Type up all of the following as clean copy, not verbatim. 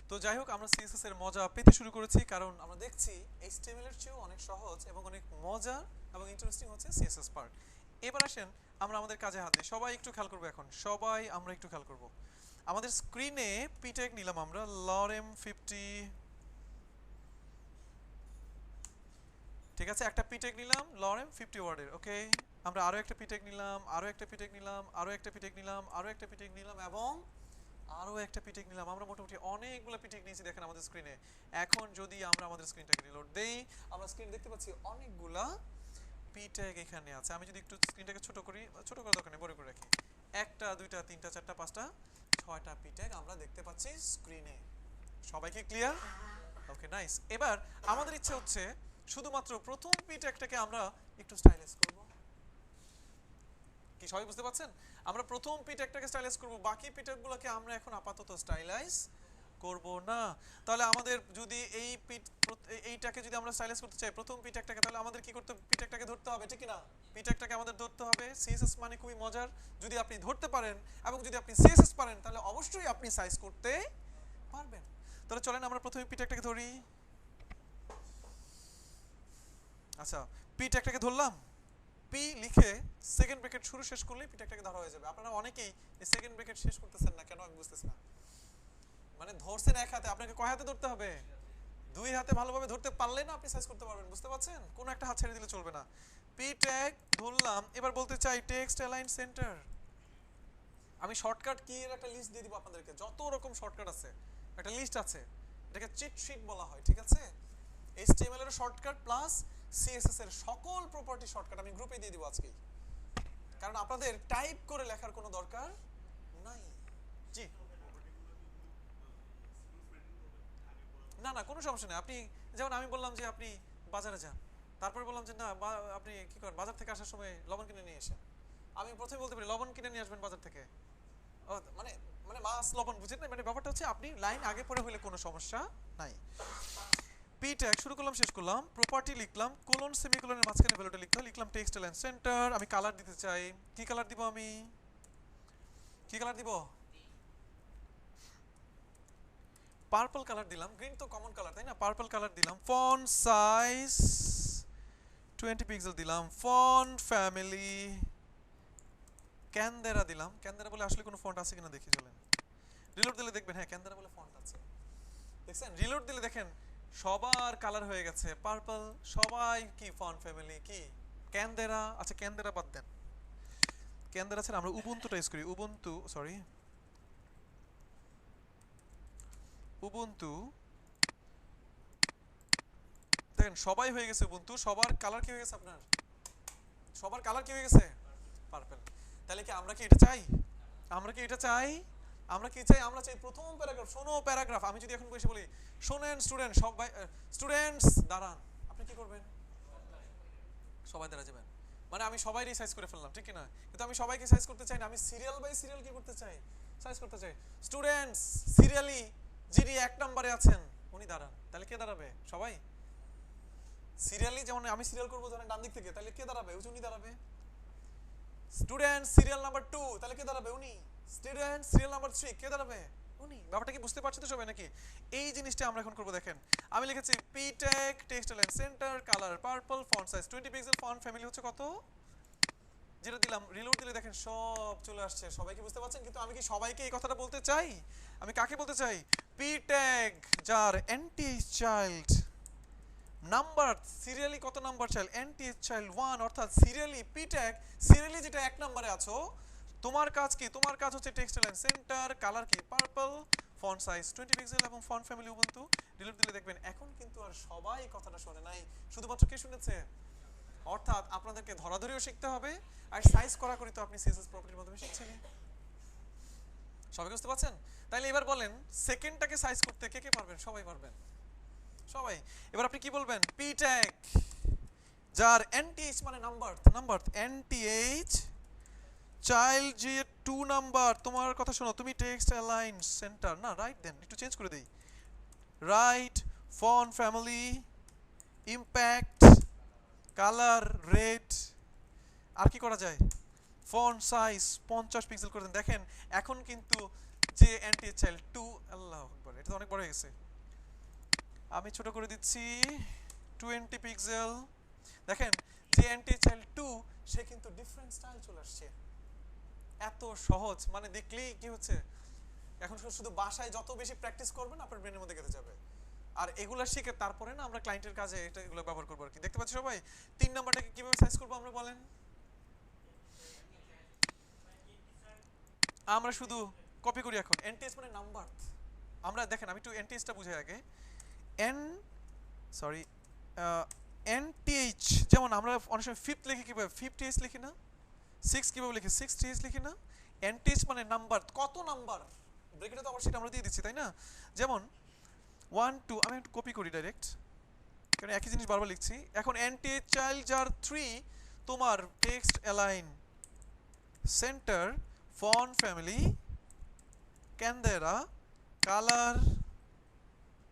তো যাই হোক, আমরা সিএসএস এর মজা পেতে শুরু করেছি, কারণ আমরা দেখছি এইচটিএমএল এর চেয়েও অনেক সহজ এবং অনেক মজা এবং ইন্টারেস্টিং হচ্ছে সিএসএস পার্ট। এবার আসেন আমরা আমাদের কাজে হাত দিই। সবাই একটু খেয়াল করবো, এখন সবাই আমরা একটু খেয়াল করবো। আমাদের স্ক্রিনে পি ট্যাগ নিলাম আমরা লরেম 50, ঠিক আছে, একটা পি ট্যাগ নিলাম লরেম 50 ওয়ার্ডের। ওকে, আমরা আরো একটা পি ট্যাগ নিলাম, আরো একটা পি ট্যাগ নিলাম, আরো একটা পি ট্যাগ নিলাম, আরো একটা পি ট্যাগ নিলাম এবং আরো একটা পি ট্যাগ নিলাম। আমরা মোটামুটি অনেকগুলো পি ট্যাগ নিয়েছি দেখেন আমাদের স্ক্রিনে। এখন যদি আমরা আমাদের স্ক্রিনটাকে রিলোড দেই, আমরা স্ক্রিন দেখতে পাচ্ছি অনেকগুলা পি ট্যাগ এখানে আছে। আমি যদি একটু স্ক্রিনটাকে ছোট করি, ছোট করার দরকার নেই, বড় করে রাখি, একটা দুইটা তিনটা চারটা পাঁচটা ছয়টা পি ট্যাগ আমরা দেখতে পাচ্ছি স্ক্রিনে। সবাইকে ক্লিয়ার? Okay, nice. এবার আমাদের ইচ্ছে হচ্ছে শুধুমাত্র প্রথম পি ট্যাগটাকে আমরা একটু স্টাইলাইজ করব। কি সবাই বুঝতে পারছেন? আমরা প্রথম পি ট্যাগটাকে স্টাইলাইজ করব, বাকি পি ট্যাগগুলোকে আমরা এখন আপাতত স্টাইলাইজ করব না। তাহলে আমাদের যদি এইটাকে যদি আমরা স্টাইলাইজ করতে চাই প্রথম পি ট্যাগটাকে, তাহলে আমাদের কি করতে হবে? পি ট্যাগটাকে ধরতে হবে, ঠিক কি না? পি ট্যাগটাকে আমাদের ধরতে হবে। সিএসএস মানে খুবই মজার, যদি আপনি ধরতে পারেন এবং যদি আপনি সিএসএস পারেন তাহলে অবশ্যই আপনি সাইজ করতে পারবেন। তাহলে চলেন আমরা প্রথমে পি ট্যাগটাকে ধরি। আচ্ছা, পি ট্যাগটাকে ধরলাম, পি লিখে সেকেন্ড ব্র্যাকেট শুরু শেষ করলেই পি ট্যাগটাকে ধরা হয়ে যাবে। আপনারা অনেকেই এই সেকেন্ড ব্র্যাকেট শেষ করতেছেন না কেন, আমি বুঝতেছি না। মানে ধরছেন এক হাতে, আপনাকে কয় হাতে ধরতে হবে? দুই হাতে ভালোভাবে ধরতে পারলে না আপনি সাইজ করতে পারবেন, বুঝতে পারছেন? কোনো একটা হাত ছেড়ে দিলে চলবে না। পি ট্যাগ ধরলাম, এবার বলতে চাই টেক্সট অ্যালাইন সেন্টার। আমি শর্টকাট কি এর একটা লিস্ট দিয়ে দিব আপনাদেরকে, যত রকম শর্টকাট আছে একটা লিস্ট আছে, এটাকে চিট শীট বলা হয়, ঠিক আছে? এইচটিএমএল এর শর্টকাট প্লাস সিএসএস এর সকল প্রপার্টি শর্টকাট আমি গ্রুপে দিয়ে দিব আজকে, কারণ আপনাদের টাইপ করে লেখার কোনো দরকার নাই। জি, না না কোনো সমস্যা নেই। আপনি যেমন আমি বললাম যে আপনি বাজারে যান, তারপরে বললাম যে না আপনি কি করেন, বাজার থেকে আসার সময় লবণ কিনে নিয়ে আসেন। আমি প্রথমে বলতে পারি লবণ কিনে নিয়ে আসবেন বাজার থেকে। ও, মানে মানে মাছ লবণ, বুঝেন না? মানে ব্যাপারটা হচ্ছে আপনি লাইন আগে পরে হলে কোনো সমস্যা নাই। পি ট্যাগ শুরু করলাম শেষ করলাম, প্রপার্টি লিখলাম, কোলন সেমিকোলনের মাঝখানে ভ্যালুটা লিখতে হয়, লিখলাম টেক্সট অ্যালাইন সেন্টার। আমি কালার দিতে চাই, কি কালার দিব? আমি কি কালার দিব? পার্পল কালার দিলাম। গ্রিন তো কমন কালার, তাই না? পার্পল কালার দিলাম। ফন্ট সাইজ 20 পিক্সেল দিলাম। ফন্ট ফ্যামিলি ক্যানদেরা দিলাম। ক্যানদেরা বলে আসলে কোনো ফন্ট আছে কিনা দেখি, চলেন রিলোড দিলে দেখবেন, হ্যাঁ ক্যানদেরা বলে ফন্ট আছে, দেখছেন? রিলোড দিলে দেখেন সবার কালার হয়ে গেছে পার্পল, সবাই কি ফন্ট ফ্যামিলি কি ক্যানদেরা। আচ্ছা ক্যানদেরা বাদ দেন, ক্যানদেরা ছাড়া আমরা উবুন্তুটা ইউজ করি। উবুন্তু, সরি উবুন্তু, দেখেন সবাই হয়ে গেছে উবুন্তু। সবার কালার কি হয়ে গেছে? আপনার সবার কালার কি হয়ে গেছে? পার্পল। তাহলে কি আমরা কি এটা চাই? আমরা কি এটা চাই? আমরা কি চাই? আমরা চাই প্রথম প্যারাগ্রাফ, শোনো প্যারাগ্রাফ। আমি যদি এখন বসে বলি শোনেন স্টুডেন্ট, সবাই স্টুডেন্টস দাঁড়ান, আপনি কি করবেন? সবাই দাঁড়া যাবেন। মানে আমি সবাইরই সাইজ করে ফেললাম, ঠিক না? কিন্তু আমি সবাইকে সাইজ করতে চাই না, আমি সিরিয়াল বাই সিরিয়াল কি করতে চাই? সাইজ করতে চাই। স্টুডেন্টস সিরিয়ালি যিনি এক নম্বরে আছেন উনি দাঁড়ান। তাহলে কে দাঁড়াবে? সবাই। সিরিয়ালি যেমন আমি সিরিয়াল করবো ধরেন ডান দিক থেকে, তাহলে কে দাঁড়াবে? উনি দাঁড়াবে। স্টুডেন্ট সিরিয়াল নাম্বার 2, তাহলে কে দাঁড়াবে? উনি। স্টুডেন্ট সিরিয়াল নাম্বার 3, কে দাঁড়াবে? উনি। ব্যাপারটা কি বুঝতে পারছো তো সবাই নাকি? এই জিনিসটা আমরা এখন করব। দেখেন আমি লিখেছি P tag text align centre, colour purple, font size 20 pixel, font family হচ্ছে কত, যেটা দিলাম। রিলোড দিলে দেখেন সব চলে আসছে। সবাই কি বুঝতে পারছেন? কিন্তু আমি কি সবাইকে এই কথাটা বলতে চাই? আমি কাকে বলতে চাই? পি ট্যাগ যার nth-child নাম্বার, সিরিয়ালি কত নাম্বার চাইল্ড? nth-child 1, অর্থাৎ সিরিয়ালি পি ট্যাগ সিরিয়ালি যেটা এক নম্বরে আছো, তোমার কাজ কি? তোমার কাজ হচ্ছে টেক্সট অ্যালাইন সেন্টার, কালার কি পার্পল, ফন্ট সাইজ 20 পিক্সেল এবং ফন্ট ফ্যামিলি উবুন্টু। ডিলিট দিলে দেখবেন এখন কিন্তু আর সবাই কথাটা শুনে নাই, শুধুমাত্র কে শুনেছে? অর্থাৎ আপনাদেরকে ধরাধরিও শিখতে হবে আর সাইজ করাকরি তো আপনি সিএসএস প্রপার্টির মাধ্যমে শিখছেন। সবাই বুঝতে পারছেন? তাইলে এবার বলেন সেকেন্ডটাকে সাইজ করতে কে কে পারবেন? সবাই পারবেন, সবাই। এবার আপনি কি বলবেন? পি ট্যাগ যার nth মানে নাম্বার, nth চাইল্ড যে 2 নাম্বার, তোমার কথা শোনো, তুমি টেক্সট অ্যালাইন সেন্টার না, রাইট দেন, একটু চেঞ্জ করে দেই, right font family impact colour red, আর কি করা যায়? ফন্ট সাইজ 50 পিক্সেল করে দেন। দেখেন এখন কিন্তু যে nth child 2 আল্লাহু আকবার, এটা তো অনেক বড় হয়ে গেছে, আমি ছোট করে দিচ্ছি 20 পিক্সেল। দেখেন যে nth child 2 সে কিন্তু ডিফারেন্ট স্টাইল চলে আসছে, এত সহজ, মানে দেখলেই কি হচ্ছে, এখন শুধু বাসায় যত বেশি প্র্যাকটিস করবেন আপনার ব্রেনের মধ্যে গেঁথে যাবে। আর এগুলা শিখে তারপরে না আমরা ক্লায়েন্টের কাজে এটা এগুলো ব্যবহার করব আর কি। দেখতে পাচ্ছ সবাই 3 নাম্বারটাকে কিভাবে সাইজ করব আমরা বলেন? আমরা শুধু কপি করি এখন, nth মানে নাম্বার। আমরা দেখেন আমি একটু nth টা বুঝাই আগে। n সরি nth, যেমন আমরা অনেক সময় ফিফথ লিখি কিভাবে, 5th লিখি না, 6 কিভাবে লিখি, 6th লিখি না। nth মানে নাম্বার, কত নাম্বার, ব্র্যাকেটে তো অবশ্যই আমরা দিয়ে দিচ্ছি তাই না। যেমন 1 2, আমি একটু কপি করি ডাইরেক্ট, কারণ একই জিনিস বারবার লিখছি। এখন nth child যার 3, তোমার text align, centre, font family, Canvera, colour,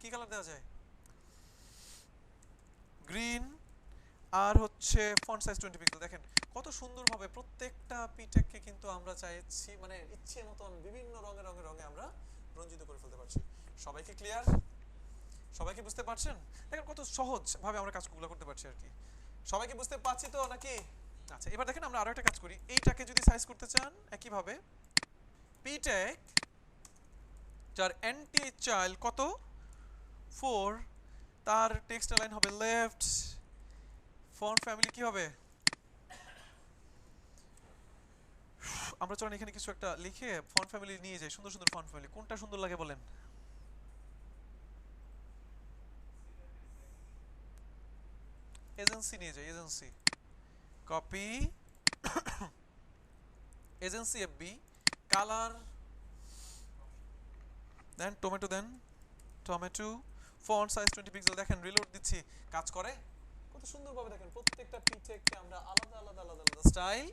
কি কালার দেওয়া যায়, গ্রিন, আর হচ্ছে ফন্ট সাইজ 20 পিক্সেল। দেখেন কত সুন্দরভাবে প্রত্যেকটা পিটেককে কিন্তু আমরা চাইছি মানে ইচ্ছে মতন বিভিন্ন রঙে রঙে রঙে আমরা রঞ্জিত করে ফেলতে পারছি। সবাইকে ক্লিয়ার? সবাইকে বুঝতে পারছেন? দেখেন কত সহজ ভাবে আমরা কাজগুলো করতে পারছি আর কি। সবাইকে বুঝতে পারছি তো নাকি? আচ্ছা এবার দেখেন আমরা আরো একটা কাজ করি, এইটাকে যদি সাইজ করতে চান একই ভাবে পিটেক যার nth child কত 4, তার টেক্সট লাইন হবে লেফট, ফন্ট ফ্যামিলি কি হবে, আমরা চলেন এখানে কিছু একটা লিখে ফন্ট ফ্যামিলি নিয়ে যাই, সুন্দর সুন্দর ফন্ট ফ্যামিলি, কোনটা সুন্দর লাগে বলেন? এজেন্সি নিয়ে যাই, agency, copy, agency FB, colour, then tomato, then tomato, font size 20 pixel. দেখেন রিলোড দিচ্ছি, কাজ করে কত সুন্দরভাবে। দেখেন প্রত্যেকটা পিটেককে আমরা আলাদা আলাদা আলাদা আলাদা স্টাইল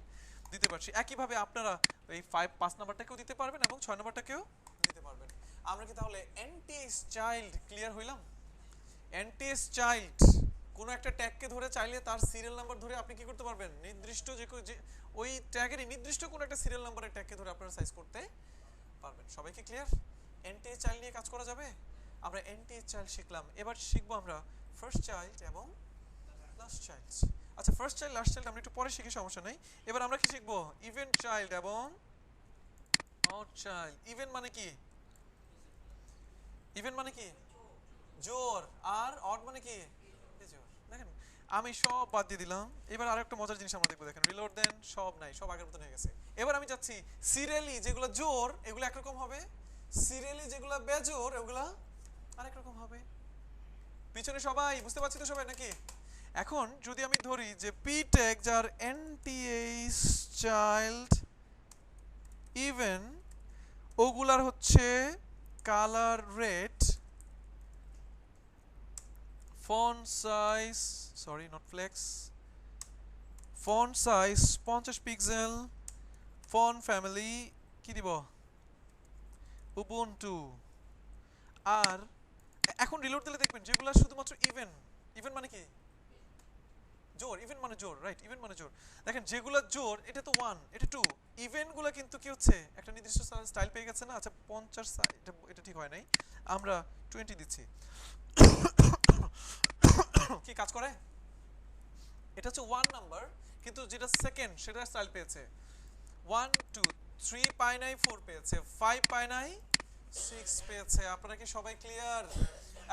দিতে পারছি। একইভাবে আপনারা এই 5 নাম্বারটাকেও দিতে পারবেন এবং 6 নাম্বারটাকেও দিতে পারবেন। আমরা কি তাহলে nth child ক্লিয়ার হইলাম? nth child কোন একটা ট্যাগকে ধরে চাইলে তার সিরিয়াল নাম্বার ধরে আপনি কি করতে পারবেন, নির্দিষ্ট যে ওই ট্যাগেরই নির্দিষ্ট কোন একটা সিরিয়াল নাম্বারের ট্যাগকে ধরে আপনারা সাইজ করতে পারবেন। সবাইকে ক্লিয়ার? nth child নিয়ে কাজ করা যাবে। আমরা nth child শিখলাম, এবার শিখবো আমরা ফার্স্ট চাইল্ড এবং লাস্ট চাইল্ড। আচ্ছা ফার্স্ট চাইল্ড লাস্ট চাইল্ড আমরা একটু পরে শিখি, সমস্যা নেই। এবার আমরা কি শিখবো, ইভেন চাইল্ড এবং অড চাইল্ড। ইভেন মানে কি, ইভেন মানে কি জোর, আর অড মানে কি বেজোর। দেখেন আমি সব বাদ দিয়ে দিলাম। এবার আরেকটা মজার জিনিস আমরা দেখবো, দেখেন রিলোড দেন, সব নাই, সব আগের মতন হয়ে গেছে। এবার আমি যাচ্ছি সিরিয়ালি যেগুলো জোর এগুলো একরকম হবে, সিরিয়ালি যেগুলো বেজোর ওগুলা আরেক রকম হবে। পিছনে সবাই বুঝতে পারছি তো সবাই নাকি? এখন যদি আমি ধরি যে পি ট্যাগ যার nth child ইভেন, ওগুলার হচ্ছে colour red, font size sorry not flex, font size 50 pixel, font family কি দিব উবুন্টু। আর এখন রিলোড দিলে দেখবেন যেগুলো শুধুমাত্র ইভেন, ইভেন মানে কি জোর, ইভেন মানে জোর, রাইট, ইভেন মানে জোর। দেখেন যেগুলো জোর এটা তো 1, এটা 2, ইভেন গুলো কিন্তু কি হচ্ছে একটা নির্দিষ্ট স্টাইল পেয়ে গেছে না। আচ্ছা 50, এটা ঠিক হয় নাই, আমরা 20 দিচ্ছি। কি কাজ করে, এটা হচ্ছে 1 নাম্বার কিন্তু যেটা সেকেন্ড সেটা স্টাইল পেয়েছে 1 2 3 পায় নাই, 4 পেয়েছে, 5 পায় নাই, 6 পেয়েছে। আপনারা কি সবাই ক্লিয়ার?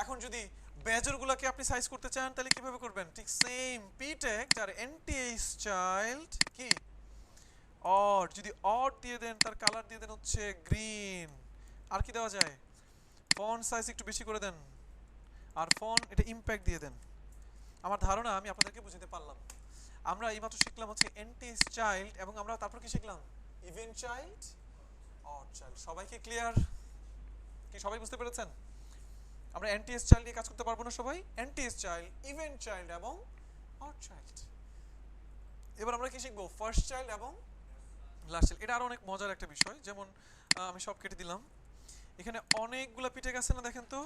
এখন যদি বেজরগুলোকে আপনি সাইজ করতে চান তাহলে কিভাবে করবেন, ঠিক সেম পি ট্যাগ যার nth child কি অড, যদি অড দিয়ে দেন তার কালার দিয়ে দেন হচ্ছে গ্রিন, আর কি দেওয়া যায়, ফন্ট সাইজ একটু বেশি করে দেন, আর ফন্ট এটা ইমপ্যাক্ট দিয়ে দেন। আমার ধারণা আমি আপনাদেরকে বুঝাতে পারলাম। আমরা এইমাত্র শিখলাম হচ্ছে nth child এবং আমরা তারপর কি শিখলাম, ইভেন চাইল্ড, অড চাইল্ড। সবাইকে ক্লিয়ার? কি সবাই বুঝতে পেরেছেন? আমরা nth child নিয়ে কাজ করতে পারবো না সবাই, nth child, ইভেন চাইল্ড এবং অড চাইল্ড। এবার আমরা কি শিখবো, ফার্স্ট চাইল্ড এবং লাস্ট চাইল্ড। এটা আরো অনেক মজার একটা বিষয়, যেমন আমি সব কেটে দিলাম, এখানে অনেকগুলো পিটেক আছে না, দেখেন তো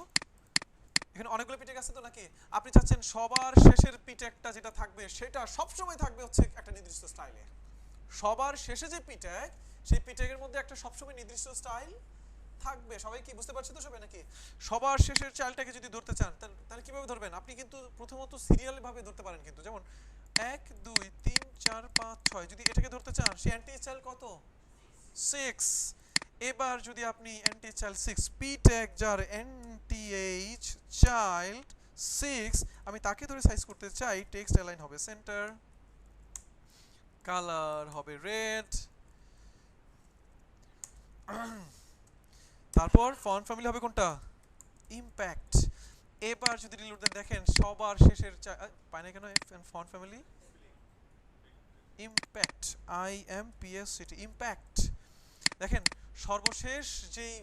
এখানে অনেকগুলো পিটেক আছে তো নাকি? আপনি চাচ্ছেন সবার শেষের পিটেকটা যেটা থাকবে সেটা সবসময় থাকবে হচ্ছে একটা নির্দিষ্ট স্টাইলে। সবার শেষে যে পিটেক সেই পিটেকের মধ্যে একটা সবসময় নির্দিষ্ট স্টাইল থাকবে। সবাই কি বুঝতে পারছে তো সবাই নাকি? সবার শেষের চাইল্ডটাকে যদি ধরতে চান তাহলে কিভাবে ধরবেন? আপনি কিন্তু প্রথমত সিরিয়াল ভাবে ধরতে পারেন, কিন্তু যেমন 1 2 3 4 5 6 যদি এটাকে ধরতে চান, সে অ্যান্টি চাইল্ড কত? 6। এবার যদি আপনি অ্যান্টি চাইল্ড 6 পি ট্যাগ যার এনটিএইচ চাইল্ড 6, আমি তাকে ধরে সাইজ করতে চাই, টেক্সট অ্যালাইন হবে সেন্টার, কালার হবে রেড, তারপর ফন্ট ফ্যামিলি হবে কোনটা? ইমপ্যাক্ট। এবার যদি রিলোড দেন দেখেন সবার শেষের পায় না কেন font family? Impact, IMPACT, impact. দেখেন সর্বশেষ যেই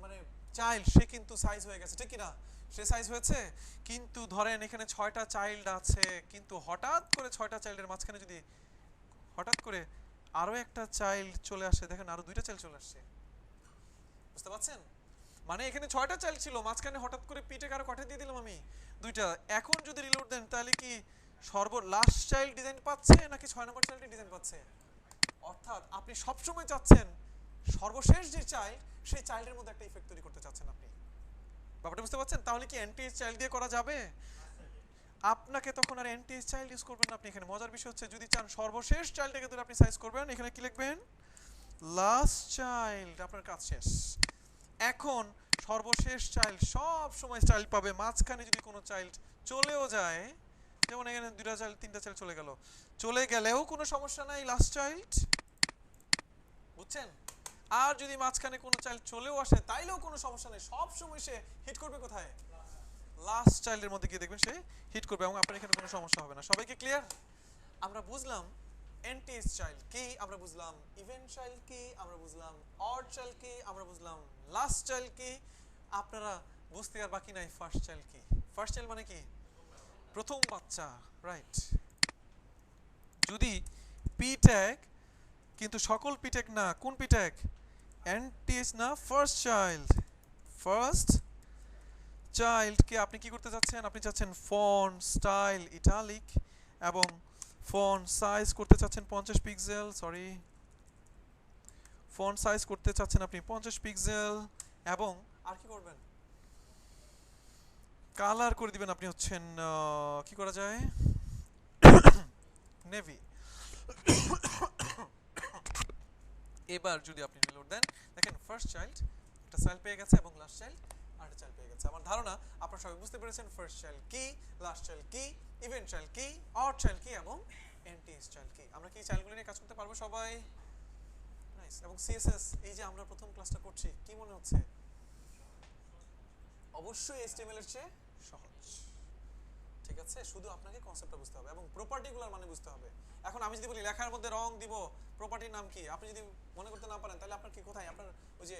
মানে চাইল্ড সে কিন্তু সাইজ হয়ে গেছে, ঠিক কি না? সে সাইজ হয়েছে, কিন্তু ধরেন এখানে 6টা চাইল্ড আছে, কিন্তু হঠাৎ করে 6টা চাইল্ডের মাঝখানে যদি হঠাৎ করে আরো একটা চাইল্ড চলে আসে, দেখেন আরো 2টা চাইল্ড চলে আসছে, বুঝতে পারছেন? মানে এখানে 6টা চাইল্ড ছিল, মাঝখানে হঠাৎ করে পিটে কারো কঠে দিয়ে দিলাম আমি 2টা। এখন যদি রিলোড দেন তাহলে কি লাস্ট চাইল্ড ডিজাইন পাচ্ছে নাকি 6 নম্বর চাইল্ডের ডিজাইন পাচ্ছে? অর্থাৎ আপনি সবসময় চাচ্ছেন সর্বশেষ যে চাইল্ড সেই চাইল্ডের মধ্যে একটা ইফেক্ট তৈরি করতে চাচ্ছেন আপনি। ব্যাপারটা বুঝতে পারছেন? তাহলে কি এনটিএস চাইল্ড দিয়ে করা যাবে? আপনাকে তখন আর এনটিএস চাইল্ড ইউজ করবেন না আপনি এখানে। মজার বিষয় হচ্ছে যদি চান সর্বশেষ চাইল্ডটাকে ধরে আপনি সাইজ করবেন, এখানে কি লিখবেন? লাস্ট চাইল্ড, আপনার কাজ শেষ। এখন সর্বশেষ চাইল্ড সব সময় চাইল্ড পাবে, মাঝখানে যদি কোনো চাইল্ড চলেও যায়, যেমন এখানে 2টা চাইল্ড 3টা চাইল্ড চলে গেল, চলে গেলেও কোনো সমস্যা নাই, লাস্ট চাইল্ড, বুঝছেন? আর যদি মাঝখানে কোনো চাইল্ড চলেও আসে তাইলেও কোনো সমস্যা নেই, সব সময় সে হিট করবে কোথায়? লাস্ট চাইল্ডের মধ্যে গিয়ে দেখবেন সে হিট করবে, এবং আপনার এখানে কোনো সমস্যা হবে না। সবাইকে ক্লিয়ার? আমরা বুঝলাম এনটিএস চাইল্ড কি, আমরা বুঝলাম ইভেন্ট চাইল্ড কি, আমরা বুঝলাম অড চাইল্ড কি, আমরা বুঝলাম লাস্ট চাইল্ড কি। আপনারা বুঝতে আর বাকি নাই ফার্স্ট চাইল্ড কি। ফার্স্ট চাইল্ড মানে কি? প্রথম বাচ্চা, রাইট? যদি পি ট্যাগ, কিন্তু সকল পি ট্যাগ না, কোন পি ট্যাগ? এনটিএস না, ফার্স্ট চাইল্ড। ফার্স্ট চাইল্ডকে আপনি কি করতে চাচ্ছেন? আপনি চাচ্ছেন ফন্ট স্টাইল ইটালিক এবং ফন্ট সাইজ করতে চাচ্ছেন 50 পিক্সেল, সরি, ফন্ট সাইজ করতে চাচ্ছেন আপনি 50 পিক্সেল, এবং আর কি করবেন? কালার করে দিবেন আপনি হচ্ছেন কি করা যায়? নেভি। এবার যদি আপনি রিলোড দেন দেখেন ফার্স্ট চাইল্ড একটা চাইল্ড পেয়ে গেছে এবং লাস্ট চাইল্ড আরেকটা চাইল্ড পেয়ে গেছে। আমার ধারণা আপনারা সবাই বুঝতে পেরেছেন ফার্স্ট চাইল্ড কি, লাস্ট চাইল্ড কি, ইভেন্ট চাইল্ড কি, অড চাইল্ড কি এবং এনটিএস চাইল্ড কি। আমরা কি চাইল্ডগুলো নিয়ে কাজ করতে পারবো সবাই? নাইস। এবং সিএসএস এই যে আমরা প্রথম ক্লাসটা করছি, কি মনে হচ্ছে? অবশ্যই এইচটিএমএল এর চেয়ে সহজ, ঠিক আছে? শুধু আপনাকে কনসেপ্টটা বুঝতে হবে এবং প্রপার্টিগুলোর মানে বুঝতে হবে। এখন আমি যদি বলি লেখার মধ্যে রং দিব, প্রপার্টির নাম কি, আপনি যদি মনে করতে না পারেন তাহলে আপনার কি কোথায় আপনার ওই যে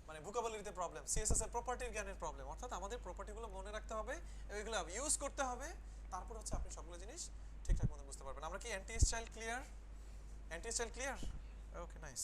মানে ভোকাবুলারিতে প্রবলেম, সিএসএস এর প্রপার্টির জ্ঞানের প্রবলেম। অর্থাৎ আমাদের প্রপার্টিগুলো মনে রাখতে হবে, এগুলো ইউজ করতে হবে, তারপর হচ্ছে আপনি সবগুলো জিনিস ঠিকঠাক মতো বুঝতে পারবেন। আমরা কি NTS child clear? NTS child clear? Okay, nice.